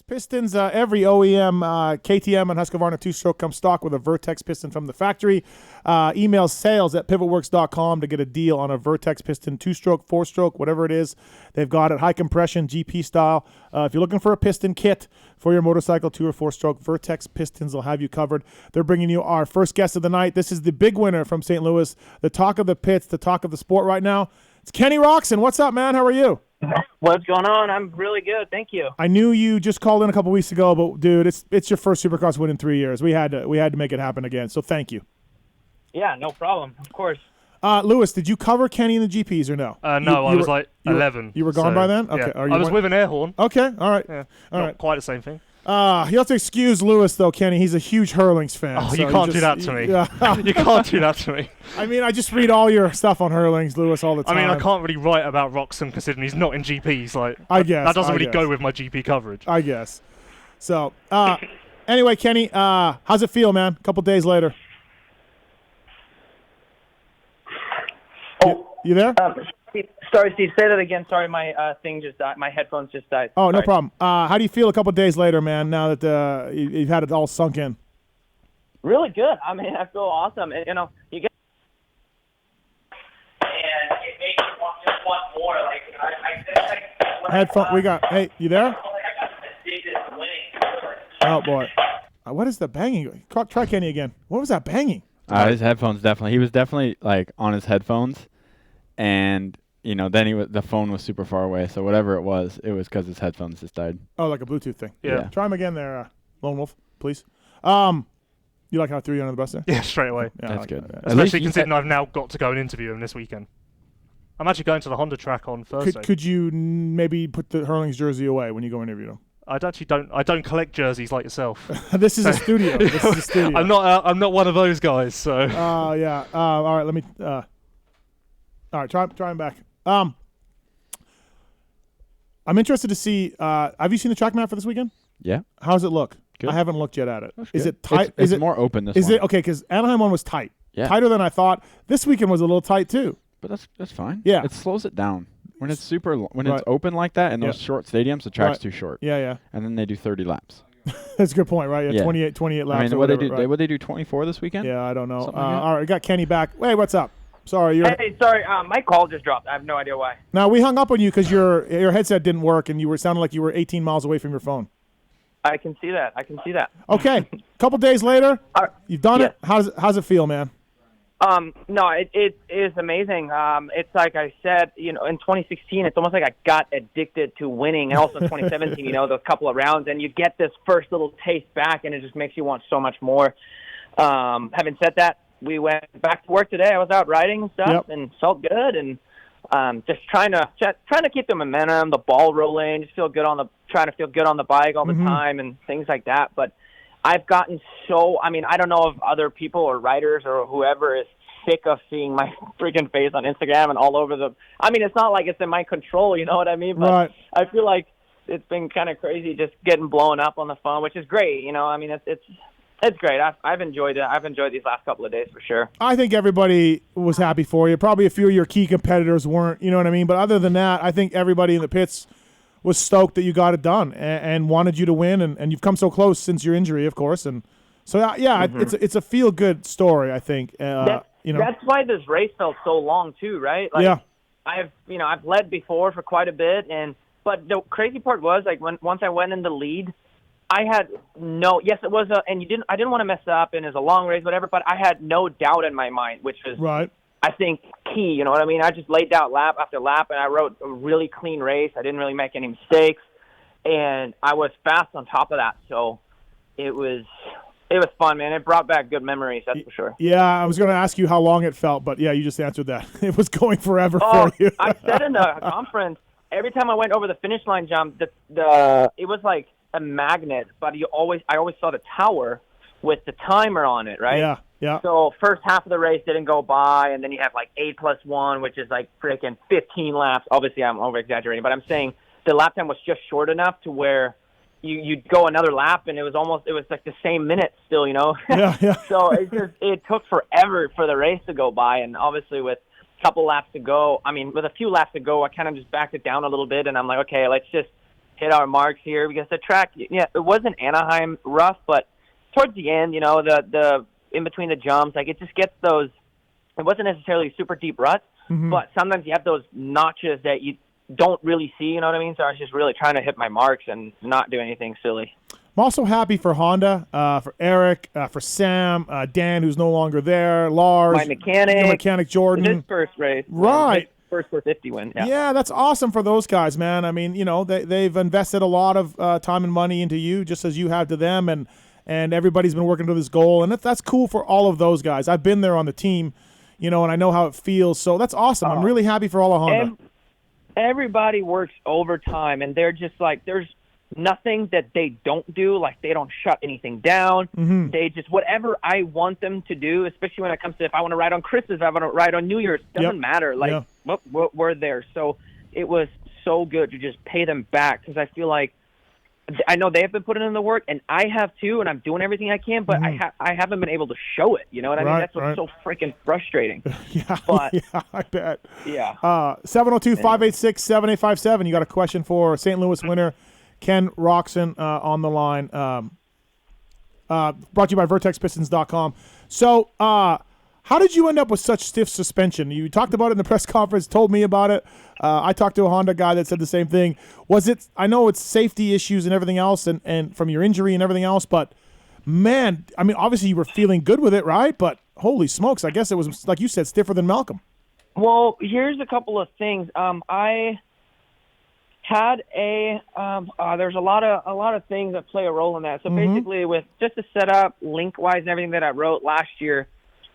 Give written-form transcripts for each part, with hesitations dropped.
Pistons, every OEM, KTM and Husqvarna two-stroke come stock with a Vertex piston from the factory. Email sales@pivotworks.com to get a deal on a Vertex piston, two-stroke, four-stroke, whatever it is. They've got it high compression, GP style. If you're looking for a piston kit for your motorcycle, two or four-stroke, Vertex pistons will have you covered. They're bringing you our first guest of the night. This is the big winner from St. Louis, the talk of the pits, the talk of the sport right now. It's Kenny Roczen. What's up, man? How are you? What's going on? I'm really good, thank you. I knew you just called in a couple weeks ago, but dude, it's your first Supercross win in 3 years. We had to make it happen again. So thank you. Yeah, no problem. Of course. Lewis, did you cover Kenny in the GPs or no? No, I was like 11. You were gone by then? Okay. Yeah. I was with an air horn. Okay, all right. Yeah, all not right. quite the same thing. You have to excuse Lewis, though, Kenny. He's a huge Hurlings fan. Oh, so you can't do that to me. Yeah. You can't do that to me. I mean, I just read all your stuff on Hurlings, Lewis, all the time. I mean, I can't really write about Roczen considering he's not in GPs. Like, I guess. That doesn't really go with my GP coverage. I guess. So, anyway, Kenny, how's it feel, man? A couple days later. You there? Sorry, Steve. Say that again. Sorry, my thing just died. My headphones just died. Oh, Sorry. no problem. How do you feel a couple days later, man? Now that you've had it all sunk in. Really good. I mean, I feel awesome. And, you get and it makes you just want more. Like Headphone. We got. Hey, you there? Oh boy. What is the banging? Try Kenny again. What was that banging? His headphones definitely. He was definitely like on his headphones, and then the phone was super far away. So whatever it was because his headphones just died. Oh, like a Bluetooth thing. Yeah. Try him again there, Lone Wolf, please. You like how I threw you under the bus there? Yeah, straight away. Yeah, That's like good. that. Especially considering I've now got to go and interview him this weekend. I'm actually going to the Honda track on Thursday. Could you maybe put the Hurlings jersey away when you go interview him? I don't collect jerseys like yourself. This is a studio. This is a studio. I'm not one of those guys. So. Yeah. All right. Let me. All right. Try him back. I'm interested to see. Have you seen the track map for this weekend? Yeah. How does it look? Good. I haven't looked yet at it. That's is good. it tight? It's more open this one. Is it okay? Because Anaheim one was tight. Yeah. Tighter than I thought. This weekend was a little tight too. But that's fine. Yeah. It slows it down. When it's it's open like that in those short stadiums, the track's too short. Yeah. And then they do 30 laps. That's a good point, right? Yeah, Yeah. 28 laps. I mean, or what whatever, they do? right? Would they do 24 this weekend? Yeah, I don't know. Something like that? All right, we got Kenny back. Hey, what's up? Sorry, Hey, sorry. My call just dropped. I have no idea why. Now we hung up on you because your headset didn't work and you were sounding like you were 18 miles away from your phone. I can see that. Okay, couple days later, you've done it. How's it feel, man? No, it is amazing. It's like I said, in 2016, it's almost like I got addicted to winning, and also in 2017, those couple of rounds, and you get this first little taste back, and it just makes you want so much more. Having said that, we went back to work today. I was out riding and stuff, and felt good, and just trying to keep the momentum, the ball rolling, just trying to feel good on the bike all the time, and things like that. But I've gotten I don't know if other people or writers or whoever is sick of seeing my freaking face on Instagram and all over it's not like it's in my control, you know what I mean? But right. I feel like it's been kind of crazy just getting blown up on the phone, which is great, it's great. I've enjoyed it. I've enjoyed these last couple of days for sure. I think everybody was happy for you. Probably a few of your key competitors weren't, you know what I mean? But other than that, I think everybody in the pits was stoked that you got it done and wanted you to win, and you've come so close since your injury, of course. And so, it's a feel-good story, I think. That's why this race felt so long too, right? Like, yeah. I've led before for quite a bit, but the crazy part was like once I went in the lead, I had it was I didn't want to mess up, and it was a long race, whatever, but I had no doubt in my mind, which was right. I think key, you know what I mean? I just laid out lap after lap, and I rode a really clean race. I didn't really make any mistakes, and I was fast on top of that. So it was fun, man. It brought back good memories, that's for sure. Yeah, I was going to ask you how long it felt, but yeah, you just answered that. It was going forever for you. I said in the conference, every time I went over the finish line jump, it was like a magnet, but I always saw the tower with the timer on it, right? Yeah. Yeah. So first half of the race didn't go by, and then you have like 8+1, which is like freaking 15 laps. Obviously, I'm over-exaggerating, but I'm saying the lap time was just short enough to where you'd go another lap, and it was like the same minute still, you know? Yeah. So it took forever for the race to go by, and obviously with a few laps to go, I kind of just backed it down a little bit, and I'm like, okay, let's just hit our marks here because the track, it wasn't Anaheim rough, but towards the end, the in between the jumps, like it just gets those. It wasn't necessarily super deep ruts, but sometimes you have those notches that you don't really see. You know what I mean? So I was just really trying to hit my marks and not do anything silly. I'm also happy for Honda, for Eric, for Sam, Dan, who's no longer there, Lars, my mechanic, your mechanic Jordan. His first race, right? His first 450 win. Yeah, that's awesome for those guys, man. I mean, they've invested a lot of time and money into you, just as you have to them, and everybody's been working to this goal, and that's cool for all of those guys. I've been there on the team, and I know how it feels. So that's awesome. I'm really happy for all of Honda. Everybody works overtime, and they're just like there's nothing that they don't do. Like they don't shut anything down. They just whatever I want them to do, especially when it comes to if I want to ride on Christmas, if I want to ride on New Year's, doesn't matter. Like we're there. So it was so good to just pay them back because I feel like I know they have been putting in the work, and I have too, and I'm doing everything I can, but I haven't been able to show it. You know what I mean? That's what's so freaking frustrating. I bet. Yeah. 702-586-7857. You got a question for St. Louis winner Ken Roczen on the line. Brought to you by VertexPistons.com. So, how did you end up with such stiff suspension? You talked about it in the press conference, told me about it. I talked to a Honda guy that said the same thing. Was it? I know it's safety issues and everything else, and from your injury and everything else, but man, I mean, obviously you were feeling good with it, right? But holy smokes, I guess it was, like you said, stiffer than Malcolm. Well, here's a couple of things. I had there's a lot of things that play a role in that. So basically, with just the setup, link wise, and everything that I wrote last year,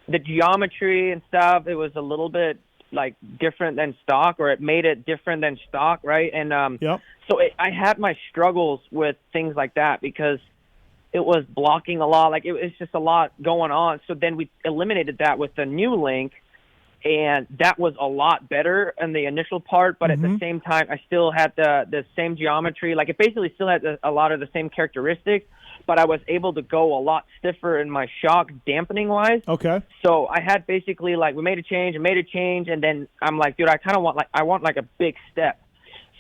the geometry and stuff, it was a little bit like different than stock, or it made it different than stock, right? And so I had my struggles with things like that because it was blocking a lot. Like it was just a lot going on. So then we eliminated that with the new link. And that was a lot better in the initial part, but at the same time, I still had the same geometry. Like, it basically still had a lot of the same characteristics, but I was able to go a lot stiffer in my shock dampening-wise. Okay. So I had basically, like, we made a change, and then I'm like, dude, I kind of want, like, a big step.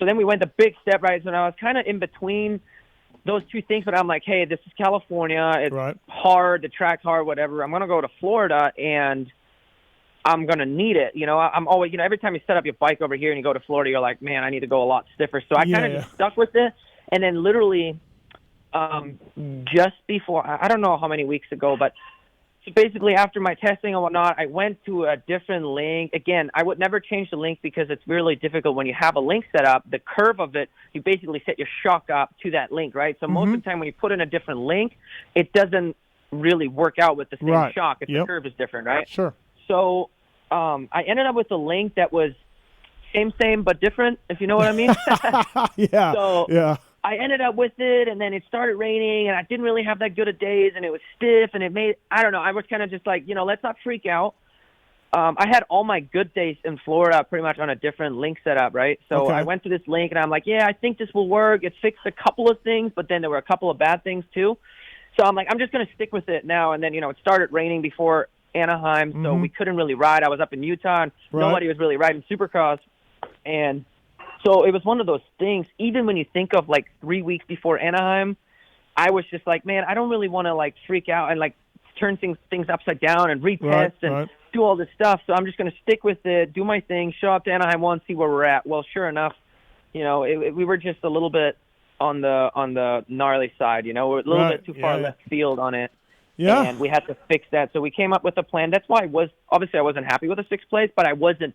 So then we went the big step, right? So now I was kind of in between those two things, but I'm like, hey, this is California. It's hard. The track's hard, whatever. I'm going to go to Florida, and I'm going to need it. I'm always, every time you set up your bike over here and you go to Florida, you're like, man, I need to go a lot stiffer. So I kind of just stuck with it. And then literally just before, I don't know how many weeks ago, but so basically after my testing and whatnot, I went to a different link. Again, I would never change the link because it's really difficult when you have a link set up. The curve of it, you basically set your shock up to that link, right? So most of the time when you put in a different link, it doesn't really work out with the same shock if the curve is different, right? Sure. So I ended up with a link that was same, but different, if you know what I mean. I ended up with it, and then it started raining, and I didn't really have that good of days, and it was stiff, and it made, I don't know, I was kind of just like, let's not freak out. I had all my good days in Florida pretty much on a different link setup, right? So I went to this link, and I'm like, yeah, I think this will work. It fixed a couple of things, but then there were a couple of bad things too. So I'm like, I'm just going to stick with it now, and then, it started raining before Anaheim, so we couldn't really ride. I was up in Utah, and nobody was really riding supercross. And so it was one of those things, even when you think of, 3 weeks before Anaheim, I was just like, man, I don't really want to, freak out and, turn things upside down and retest and do all this stuff. So I'm just going to stick with it, do my thing, show up to Anaheim once, see where we're at. Well, sure enough, we were just a little bit on the gnarly side, we're a little bit too far left field on it. Yeah. And we had to fix that. So we came up with a plan. That's why I wasn't happy with the sixth place, but I wasn't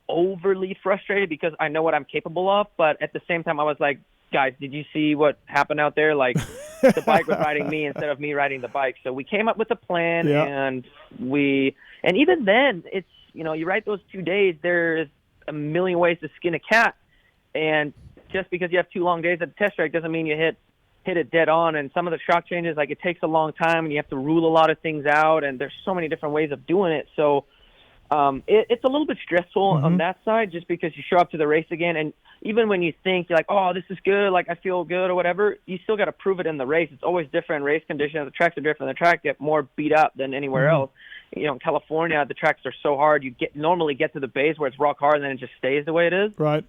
overly frustrated because I know what I'm capable of. But at the same time, I was like, guys, did you see what happened out there? Like, the bike was riding me instead of me riding the bike. So we came up with a plan, and even then, it's, you ride those 2 days, there's a million ways to skin a cat. And just because you have 2 long days at the test track doesn't mean you hit it dead on. And some of the shock changes, it takes a long time, and you have to rule a lot of things out, and there's so many different ways of doing it. So it's a little bit stressful on that side, just because you show up to the race again, and even when you think you're like, oh, this is good, I feel good or whatever, you still got to prove it in the race. It's always different race conditions. The tracks are different. The tracks get more beat up than anywhere else. In California, the tracks are so hard. You normally get to the base where it's rock hard, and then it just stays the way it is. Right.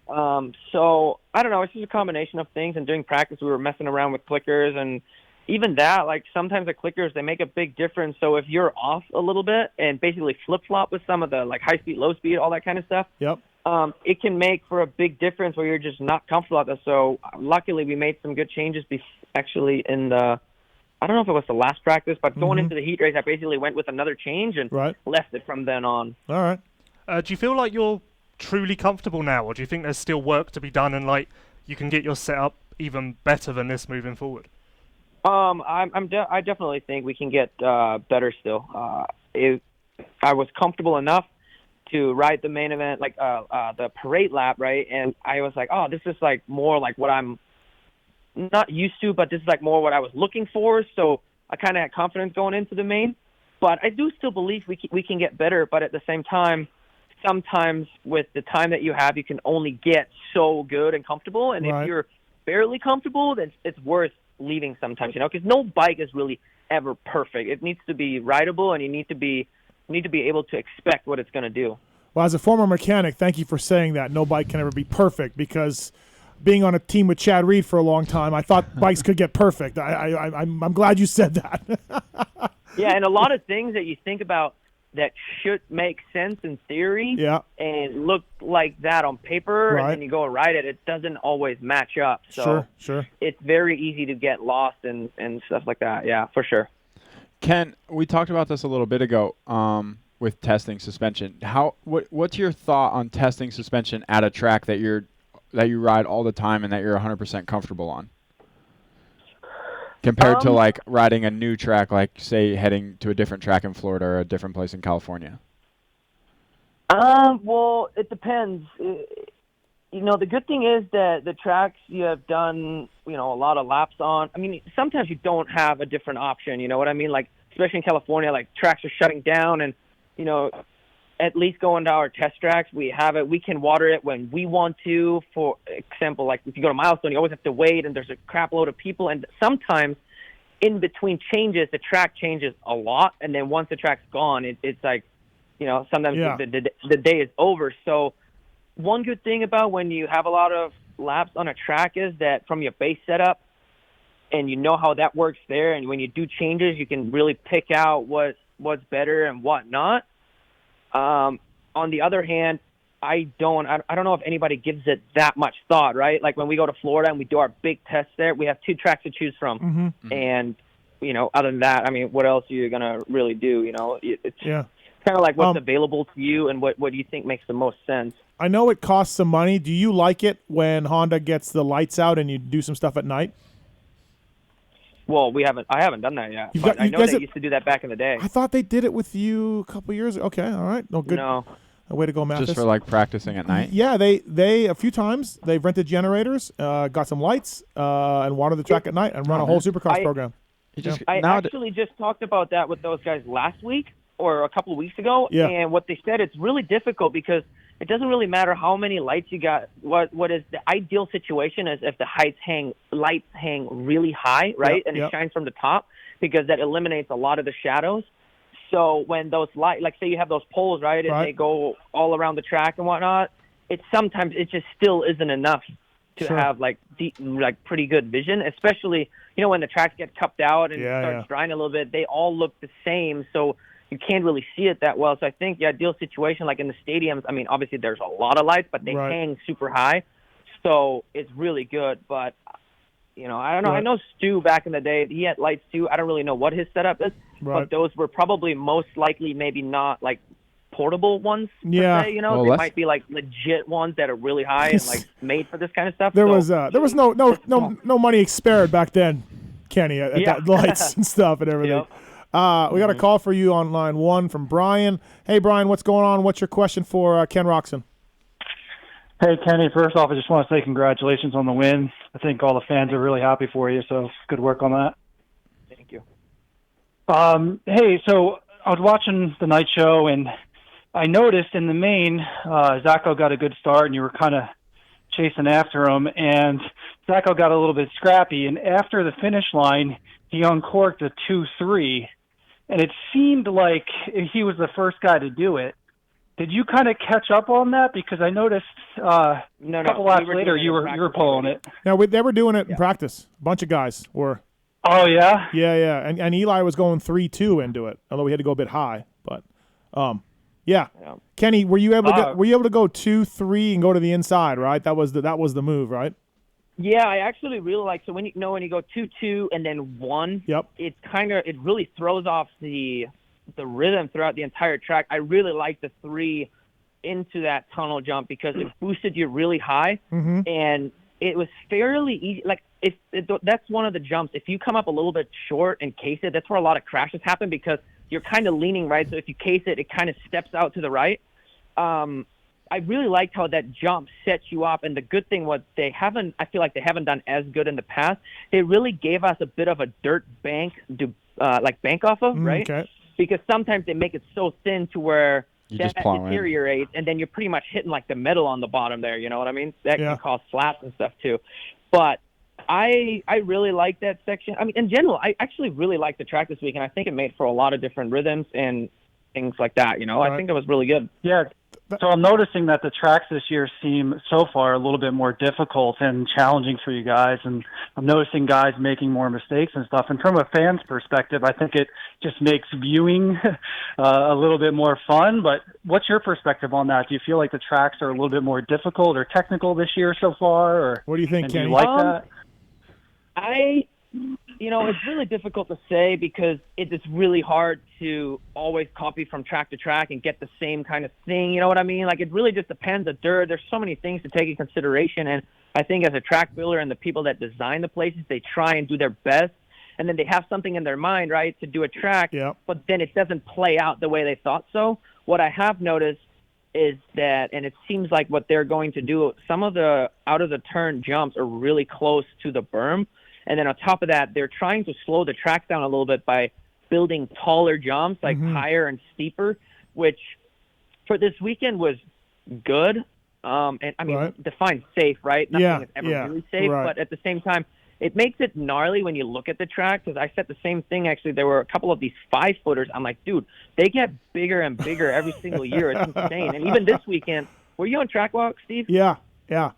So I don't know. It's just a combination of things. And during practice, we were messing around with clickers, and even that, like sometimes the clickers, they make a big difference. So if you're off a little bit and basically flip flop with some of the like high speed, low speed, all that kind of stuff, Yep. it can make for a big difference where you're just not comfortable at that. So luckily, we made some good changes. Actually, in the I don't know if it was the last practice, but going into the heat race, I basically went with another change and left it from then on. All right. Do you feel like you're truly comfortable now, or do you think there's still work to be done and like you can get your setup even better than this moving forward? I definitely think we can get better still. I was comfortable enough to ride the main event, like the parade lap, right? And I was like, oh, this is like more like what I'm not used to, but this is like more what I was looking for. So I kind of had confidence going into the main. But I do still believe we can get better. But at the same time, sometimes with the time that you have, you can only get so good and comfortable. And if you're barely comfortable, then it's worth leaving sometimes, you know, because no bike is really ever perfect. It needs to be rideable, and you need to be able to expect what it's going to do. Well, as a former mechanic, thank you for saying that. No bike can ever be perfect, because being on a team with Chad Reed for a long time, I thought bikes could get perfect. I'm glad you said that. Yeah, and a lot of things that you think about that should make sense in theory and look like that on paper, and then you go ride it, it doesn't always match up. So sure. It's very easy to get lost and stuff like that. Yeah, for sure. Ken, we talked about this a little bit ago with testing suspension. What's your thought on testing suspension at a track that you ride all the time and that you're 100% comfortable on, compared to like riding a new track, like say heading to a different track in Florida or a different place in California? Well, it depends. You know, the good thing is that the tracks you have done, you know, a lot of laps on, I mean, sometimes you don't have a different option, you know what I mean? Like, especially in California, like tracks are shutting down, and, you know, at least going to our test tracks, we have it. We can water it when we want to. For example, like if you go to Milestone, you always have to wait, and there's a crap load of people. And sometimes in between changes, the track changes a lot. And then once the track's gone, it's like, you know, sometimes the day is over. So one good thing about when you have a lot of laps on a track is that from your base setup, and you know how that works there, and when you do changes, you can really pick out what's better and what not. On the other hand, I don't know if anybody gives it that much thought, right? Like when we go to Florida and we do our big test there, we have 2 tracks to choose from. And, you know, other than that, I mean, what else are you going to really do? You know, it's kind of like what's available to you and what do you think makes the most sense. I know it costs some money. Do you like it when Honda gets the lights out and you do some stuff at night? Well, I haven't done that yet. But I know they used to do that back in the day. I thought they did it with you a couple years ago. Okay, all right. No, good. No. Way to go, Mathis. Just for like practicing at night? Yeah, they a few times they've rented generators, got some lights, and watered the track at night and run a whole supercross program. I actually just talked about that with those guys last week or a couple of weeks ago, and what they said, it's really difficult because it doesn't really matter how many lights you got. What is the ideal situation is if the lights hang really high, right, and it shines from the top, because that eliminates a lot of the shadows. So when those lights, like say you have those poles, right, and they go all around the track and whatnot, sometimes it just still isn't enough to have like pretty good vision, especially, you know, when the tracks get cupped out and starts drying a little bit, they all look the same. So you can't really see it that well. So I think the ideal situation, like in the stadiums, I mean, obviously there's a lot of lights, but they hang super high. So it's really good. But, you know, I don't know. I know Stu back in the day, he had lights too. I don't really know what his setup is, but those were probably most likely maybe not like portable ones, per se, you know. They might be like legit ones that are really high and like made for this kind of stuff. There was no money spared back then, Kenny, at that lights and stuff and everything. We got a call for you on line 1 from Brian. Hey, Brian, what's going on? What's your question for Ken Roczen? Hey, Kenny, first off, I just want to say congratulations on the win. I think all the fans are really happy for you, so good work on that. Thank you. Hey, so I was watching the night show, and I noticed in the main, Zacho got a good start, and you were kind of chasing after him, and Zacho got a little bit scrappy, and after the finish line, he uncorked a 2-3, and it seemed like he was the first guy to do it. Did you kind of catch up on that? Because I noticed a couple laps later you were pulling it. No, they were doing it in practice. A bunch of guys were. Oh yeah. Yeah. And Eli was going 3-2 into it, although we had to go a bit high. But, yeah. Kenny, were you able to go 2-3 and go to the inside? Right. That was the move, right? Yeah, I actually really like. So when you go 2-2 and then 1, it really throws off the rhythm throughout the entire track. I really like the 3 into that tunnel jump because it boosted you really high, and it was fairly easy. Like that's one of the jumps. If you come up a little bit short and case it, that's where a lot of crashes happen because you're kind of leaning right. So if you case it, it kind of steps out to the right. I really liked how that jump sets you up, and the good thing was I feel like they haven't done as good in the past. They really gave us a bit of a dirt bank to bank off of, right? Okay. Because sometimes they make it so thin to where that deteriorates, and then you're pretty much hitting like the metal on the bottom there. You know what I mean? That can cause flaps and stuff too. But I really like that section. I mean, in general, I actually really like the track this week, and I think it made for a lot of different rhythms and things like that. You know, I think it was really good. Yeah. So I'm noticing that the tracks this year seem so far a little bit more difficult and challenging for you guys, and I'm noticing guys making more mistakes and stuff. And from a fan's perspective, I think it just makes viewing a little bit more fun. But what's your perspective on that? Do you feel like the tracks are a little bit more difficult or technical this year so far? Or what do you think, Kenny? Do you like that? It's really difficult to say because it's really hard to always copy from track to track and get the same kind of thing. You know what I mean? Like, it really just depends. There's so many things to take in consideration. And I think as a track builder and the people that design the places, they try and do their best. And then they have something in their mind, right, to do a track, but then it doesn't play out the way they thought so. What I have noticed is that, and it seems like what they're going to do, some of the out-of-the-turn jumps are really close to the berm. And then on top of that, they're trying to slow the track down a little bit by building taller jumps, like higher and steeper, which for this weekend was good. And I mean, define safe, right? Nothing is ever really safe, but at the same time, it makes it gnarly when you look at the track, because I said the same thing, actually. There were a couple of these 5-footers. I'm like, dude, they get bigger and bigger every single year. It's insane. And even this weekend, were you on track walk, Steve? Yeah.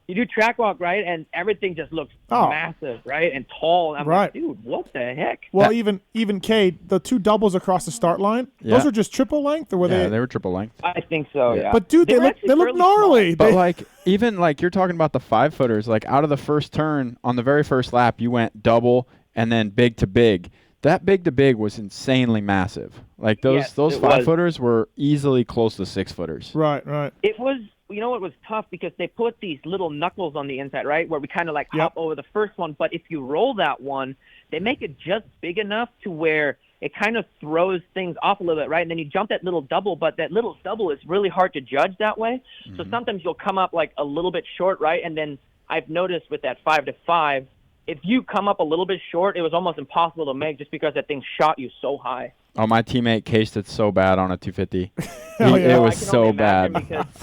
You do track walk, right? And everything just looks massive, right? And tall. And I'm like, dude, what the heck? Well, even Cade, the 2 doubles across the start line, those are just triple length, or were they? Yeah, they were triple length. I think so, yeah. But dude, they look gnarly. But even you're talking about the 5-footers, like out of the first turn on the very first lap, you went double and then big to big. That big to big was insanely massive. Like those 5-footers were easily close to 6-footers. Right. It was. You know, it was tough because they put these little knuckles on the inside, right, where we kind of like hop over the first one. But if you roll that one, they make it just big enough to where it kind of throws things off a little bit, right? And then you jump that little double, but that little double is really hard to judge that way. So sometimes you'll come up like a little bit short, right? And then I've noticed with that 5-to-5, if you come up a little bit short, it was almost impossible to make just because that thing shot you so high. Oh, my teammate cased it so bad on a 250. It was so bad.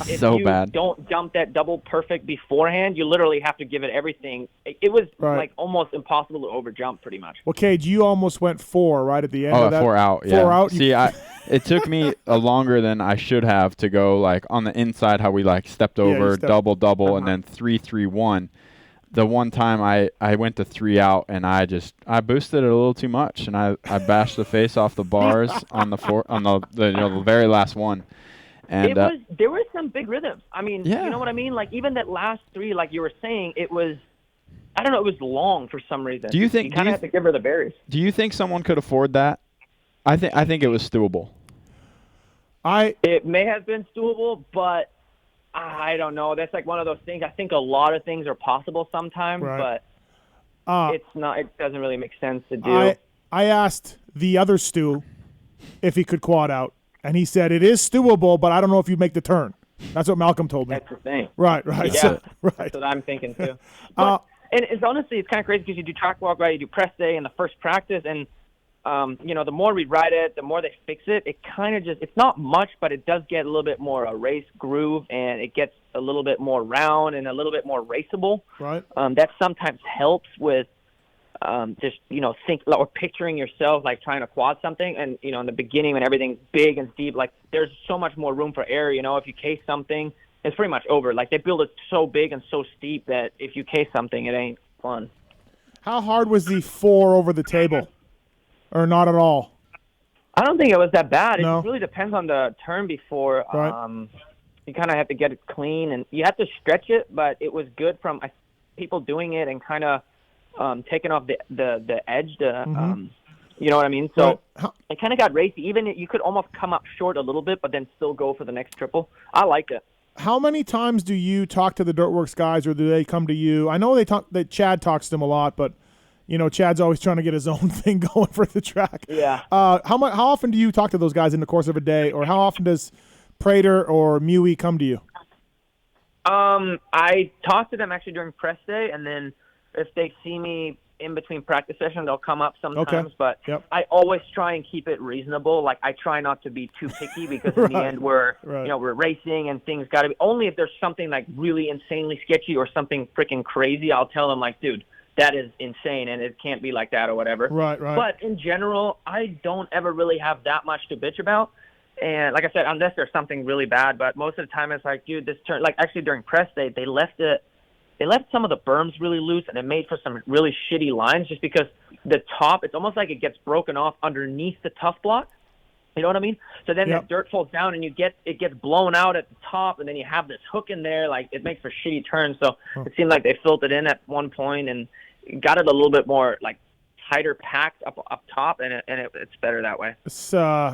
If you don't jump that double perfect beforehand, you literally have to give it everything. It was like almost impossible to overjump pretty much. Well, Cage, you almost went 4 right at the end of that. 4 out. 4 out. See, it took me longer than I should have to go like on the inside how we like stepped over, double, and then 3-3-1. The one time I went to 3 out and I boosted it a little too much and I bashed the face off the bars on the very last one. And there were some big rhythms. I mean, you know what I mean? Like even that last 3, like you were saying, it was, I don't know, it was long for some reason. Do you think you kind of have to give her the berries? Do you think someone could afford that? I think it was stewable. It may have been stewable, but I don't know. That's like one of those things. I think a lot of things are possible sometimes, but it's not. It doesn't really make sense to do. I asked the other Stu if he could quad out, and he said it is stewable, but I don't know if you make the turn. That's what Malcolm told me. That's the thing. Right. Yeah, that's what I'm thinking too. But, and it's honestly, it's kind of crazy because you do track walk, right? You do press day in the first practice, and the more we ride it, the more they fix it. It kind of it's not much, but it does get a little bit more a race groove, and it gets a little bit more round and a little bit more raceable. Right. That sometimes helps with just, think or picturing yourself like trying to quad something. And, in the beginning when everything's big and steep, like there's so much more room for error. If you case something, it's pretty much over. Like they build it so big and so steep that if you case something, it ain't fun. How hard was the 4 over the table? Or not at all? I don't think it was that bad. No? It really depends on the turn before. Right. You kind of have to get it clean, and you have to stretch it, but it was good from people doing it and kind of taking off the edge. You know what I mean? So it kind of got racy. Even you could almost come up short a little bit, but then still go for the next triple. I liked it. How many times do you talk to the Dirtworks guys, or do they come to you? I know that Chad talks to them a lot, but Chad's always trying to get his own thing going for the track. Yeah. How often do you talk to those guys in the course of a day, or how often does Prater or Mewey come to you? I talk to them actually during press day, and then if they see me in between practice sessions, they'll come up sometimes. Okay. But Yep. I always try and keep it reasonable. Like I try not to be too picky because in the end we're racing and things got to be. Only if there's something like really insanely sketchy or something freaking crazy, I'll tell them like, dude, that is insane and it can't be like that or whatever. Right. But in general, I don't ever really have that much to bitch about. And like I said, unless there's something really bad, but most of the time it's like, dude, this turn, like actually during press day, they left some of the berms really loose and it made for some really shitty lines just because the top, it's almost like it gets broken off underneath the tough block. You know what I mean? So then the dirt falls down and it gets blown out at the top and then you have this hook in there. Like it makes for shitty turns. So it seemed like they filled it in at one point and got it a little bit more like tighter packed up top, and it's better that way.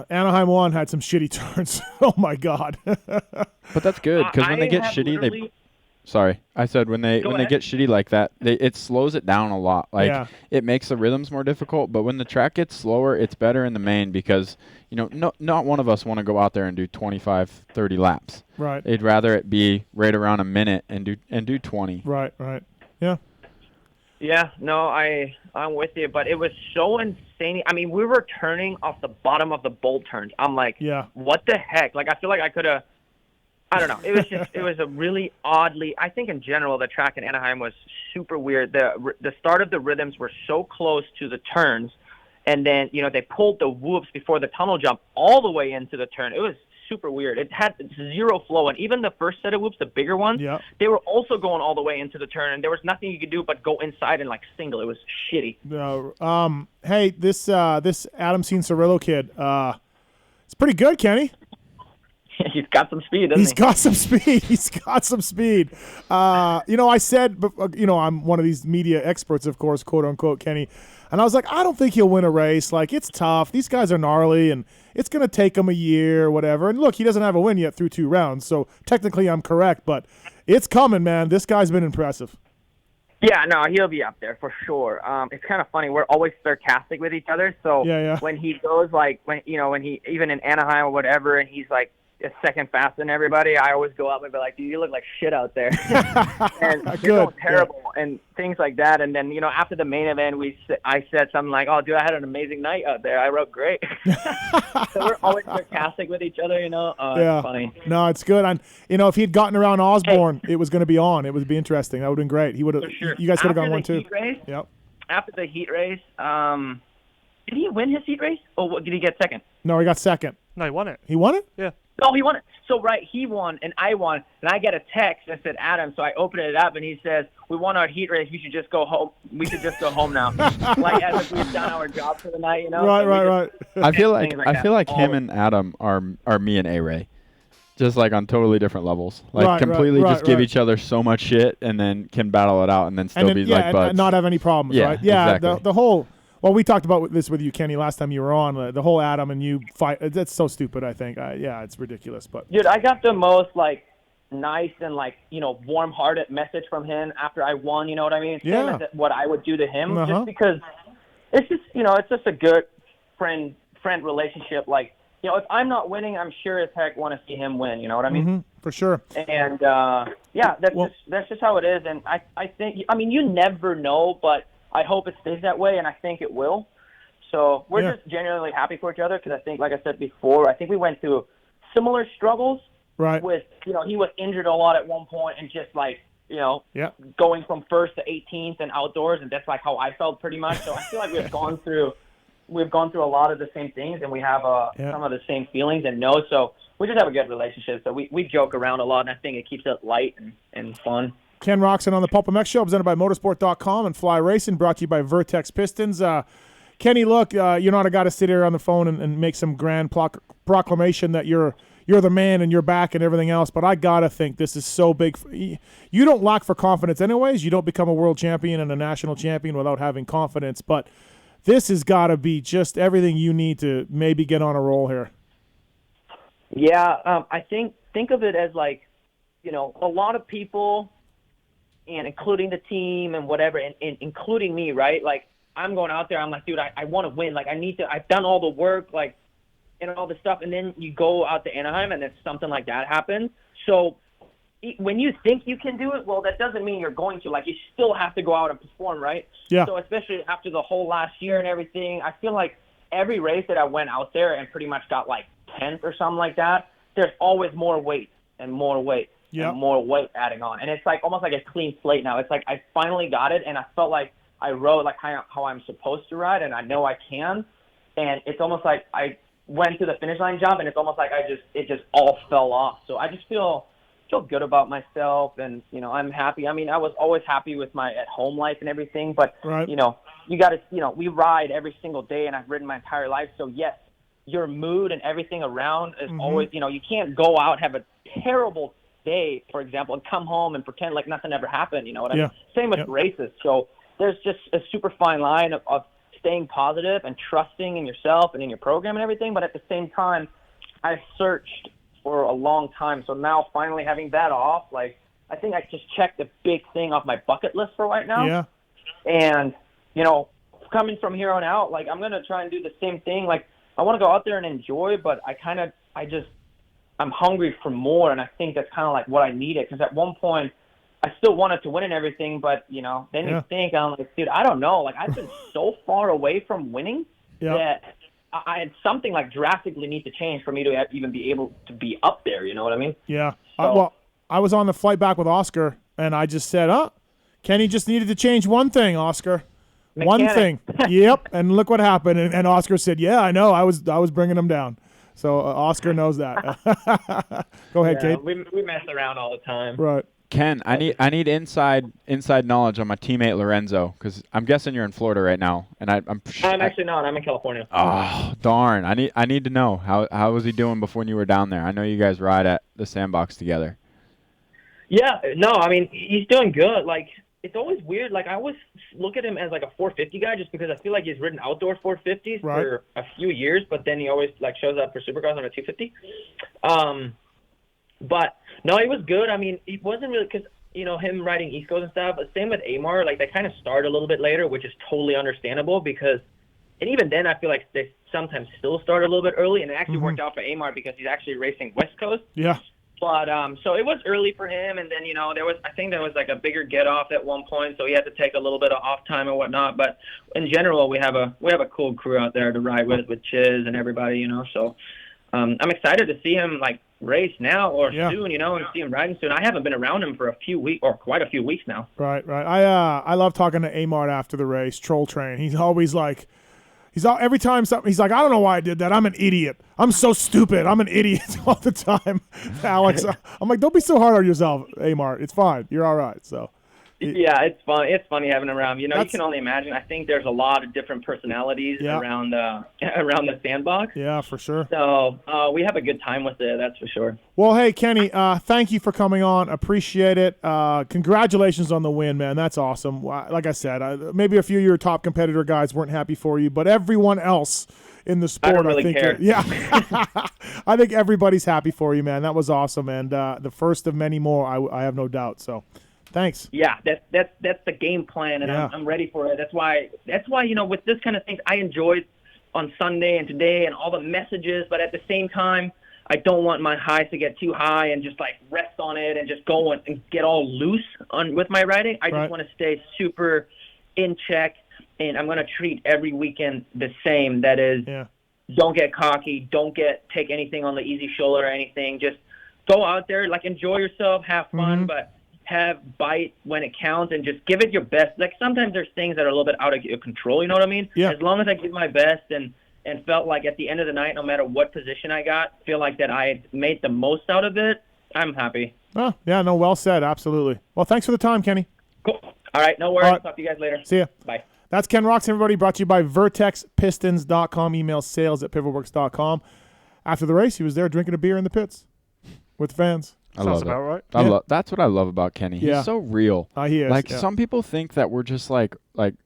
Anaheim 1 had some shitty turns. Oh my god! But that's good because when they get shitty, Sorry, I said when they get shitty like that, it slows it down a lot. Like it makes the rhythms more difficult. But when the track gets slower, it's better in the main because not one of us want to go out there and do 25, 30 laps. Right. They'd rather it be right around a minute and do 20. Right. Yeah. Yeah, no, I'm with you, but it was so insane. I mean, we were turning off the bottom of the bolt turns. I'm like, what the heck? Like, I feel like I could have, I don't know. It was just, it was a really oddly, I think in general, the track in Anaheim was super weird. The start of the rhythms were so close to the turns, and then, they pulled the whoops before the tunnel jump all the way into the turn. It was super weird. It had zero flow, and even the first set of whoops, the bigger ones, they were also going all the way into the turn, and there was nothing you could do but go inside and like single. It was shitty. Hey, this Adam Cianciarillo kid, it's pretty good, Kenny. He's got some speed, doesn't he? He's got some speed. I said, I'm one of these media experts, of course, quote unquote, Kenny. And I was like, I don't think he'll win a race. Like, it's tough. These guys are gnarly, and it's going to take him a year or whatever. And look, he doesn't have a win yet through 2 rounds. So technically I'm correct, but it's coming, man. This guy's been impressive. Yeah, no, he'll be up there for sure. It's kind of funny. We're always sarcastic with each other. So when he goes when he, even in Anaheim or whatever, and he's like a second faster than everybody, I always go up and be like, dude, you look like shit out there. And you're going terrible and things like that. And then, after the main event, I said something like, oh, dude, I had an amazing night out there. I rode great. So we're always sarcastic with each other, It's funny. No, it's good. And, if he'd gotten around Osborne, it was going to be on. It would be interesting. That would have been great. He would have. Sure. You guys could have gone one, too. After the heat race, did he win his heat race? Or did he get second? No, he got second. No, he won it. He won it? Yeah. No, he won it. So, he won, and I won, and I get a text that said Adam, so I open it up, and he says, we won our heat race, we should just go home. We should just go home now. Like, as if we've done our job for the night, Right. I feel like him and Adam are me and A-Ray. Just, like, on totally different levels. Like, completely give each other so much shit, and then can battle it out, and then still be like buds. And not have any problems, right? Yeah, exactly. The whole... Well, we talked about this with you, Kenny, last time you were on. The whole Adam and you fight. That's so stupid, I think. It's ridiculous. But dude, I got the most, nice and, warm-hearted message from him after I won, you know what I mean? Same as what I would do to him, just because it's just, it's just a good friend relationship. Like, if I'm not winning, I'm sure as heck want to see him win, you know what I mean? Mm-hmm, for sure. And, that's just how it is. And I think, you never know, but I hope it stays that way, and I think it will. So we're just genuinely happy for each other because I think, like I said before, I think we went through similar struggles. Right. With, he was injured a lot at one point and just, Yeah. going from first to 18th and outdoors, and that's like how I felt pretty much. So I feel like we've gone through a lot of the same things, and we have some of the same feelings and know. So we just have a good relationship. So we joke around a lot, and I think it keeps it light and fun. Ken Roczen on the PulpMX show, presented by Motorsport.com and Fly Racing, brought to you by Vertex Pistons. Kenny, look, you're not a guy to sit here on the phone and make some grand proclamation that you're the man and you're back and everything else, but I gotta think this is so big. You don't lack for confidence anyways. You don't become a world champion and a national champion without having confidence, but this has got to be just everything you need to maybe get on a roll here. Yeah, I think of it as like, a lot of people, and including the team and whatever, and including me, right? Like, I'm going out there, I'm like, dude, I want to win. Like, I've done all the work, like, and all this stuff, and then you go out to Anaheim and then something like that happens. So when you think you can do it, well, that doesn't mean you're going to. Like, you still have to go out and perform, right? Yeah. So especially after the whole last year and everything, I feel like every race that I went out there and pretty much got like 10th or something like that, there's always more weight and more weight and more weight adding on. And it's like almost like a clean slate now. It's like I finally got it, and I felt like I rode like how I'm supposed to ride, and I know I can. And it's almost like I went to the finish line jump, and it's almost like it just all fell off. So I just feel good about myself, and I'm happy. I mean, I was always happy with my at-home life and everything, but right. you got to we ride every single day, and I've ridden my entire life. So yes, your mood and everything around is always you can't go out, have a terrible day, for example, and come home and pretend like nothing ever happened. You know what I mean? Same with races. So there's just a super fine line of staying positive and trusting in yourself and in your program and everything. But at the same time, I've searched for a long time. So now finally having that off, like, I think I just checked the big thing off my bucket list for right now. Yeah. And, coming from here on out, like, I'm going to try and do the same thing. Like, I want to go out there and enjoy, but I'm hungry for more. And I think that's kind of like what I needed. Because at one point, I still wanted to win and everything, but, then you think, I'm like, dude, I don't know. Like, I've been so far away from winning that I had something like drastically need to change for me to even be able to be up there. You know what I mean? Yeah. So, well, I was on the flight back with Oscar, and I just said, Kenny just needed to change one thing, Oscar. Mechanic. One thing. Yep. And look what happened. And Oscar said, yeah, I know. I was bringing him down. So Oscar knows that. Go ahead, Kate. We mess around all the time. Right. Ken, I need inside knowledge on my teammate Lorenzo, because I'm guessing you're in Florida right now, and I'm actually not. I'm in California. Oh darn! I need to know how was he doing before when you were down there? I know you guys ride at the Sandbox together. Yeah, no, I mean he's doing good. Like, it's always weird. Like, I always look at him as like a 450 guy, just because I feel like he's ridden outdoor 450s for a few years, but then he always like shows up for Supercross on a 250. But no, he was good. I mean, it wasn't really because, him riding East Coast and stuff. But same with Amar. Like, they kind of start a little bit later, which is totally understandable because, and even then, I feel like they sometimes still start a little bit early. And it actually worked out for Amar because he's actually racing West Coast. Yeah. But so it was early for him. And then, I think there was like a bigger get off at one point. So he had to take a little bit of off time and whatnot. But in general, we have a cool crew out there to ride with Chiz and everybody, So I'm excited to see him like race now or soon, and see him riding soon. I haven't been around him for a few weeks or quite a few weeks now. Right. I love talking to Amart after the race, Troll Train. He's always like, every time something, he's like, I don't know why I did that. I'm an idiot. I'm so stupid. I'm an idiot all the time. Alex, I'm like, don't be so hard on yourself, Amart. It's fine. You're all right. So. Yeah, it's fun. It's funny having him around. You can only imagine. I think there's a lot of different personalities around the Sandbox. Yeah, for sure. So we have a good time with it. That's for sure. Well, hey, Kenny, thank you for coming on. Appreciate it. Congratulations on the win, man. That's awesome. Like I said, maybe a few of your top competitor guys weren't happy for you, but everyone else in the sport, I don't really care. I think everybody's happy for you, man. That was awesome, and the first of many more. I have no doubt. So. Thanks. Yeah, that's the game plan, and I'm ready for it. That's why with this kind of things, I enjoyed on Sunday and today and all the messages, but at the same time, I don't want my highs to get too high and just like rest on it and just go and get all loose with my riding. I just want to stay super in check, and I'm going to treat every weekend the same. That is, don't get cocky, don't take anything on the easy shoulder or anything. Just go out there, like enjoy yourself, have fun, but have bite when it counts and just give it your best. Like sometimes there's things that are a little bit out of your control, you know what I mean? Yeah. As long as I give my best and felt like at the end of the night, no matter what position I got, feel like that I made the most out of it, I'm happy. Oh, yeah, no, well said. Absolutely. Well, thanks for the time, Kenny. Cool. All right, no worries. All right. Talk to you guys later. See ya. Bye. That's Ken Roczen, everybody, brought to you by VertexPistons.com. Email sales@pivotworks.com. After the race, he was there drinking a beer in the pits with fans. I Sounds love about it. right. That's what I love about Kenny. Yeah. He's so real. He is. Like yeah. some people think that we're just like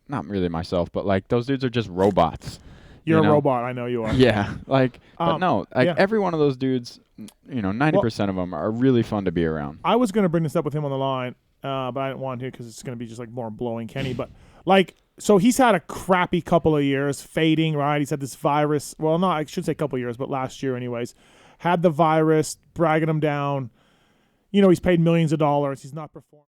not really myself, but like those dudes are just robots. You're you know? a robot. I know you are. Yeah, like, but no, like yeah. every one of those dudes, 90% of them are really fun to be around. I was going to bring this up with him on the line, but I didn't want to because it's going to be just like more blowing Kenny. But like, so he's had a crappy couple of years, fading, right? He's had this virus. Well, I should say a couple of years, but last year anyways. Had the virus, bragging him down. He's paid millions of dollars. He's not performing.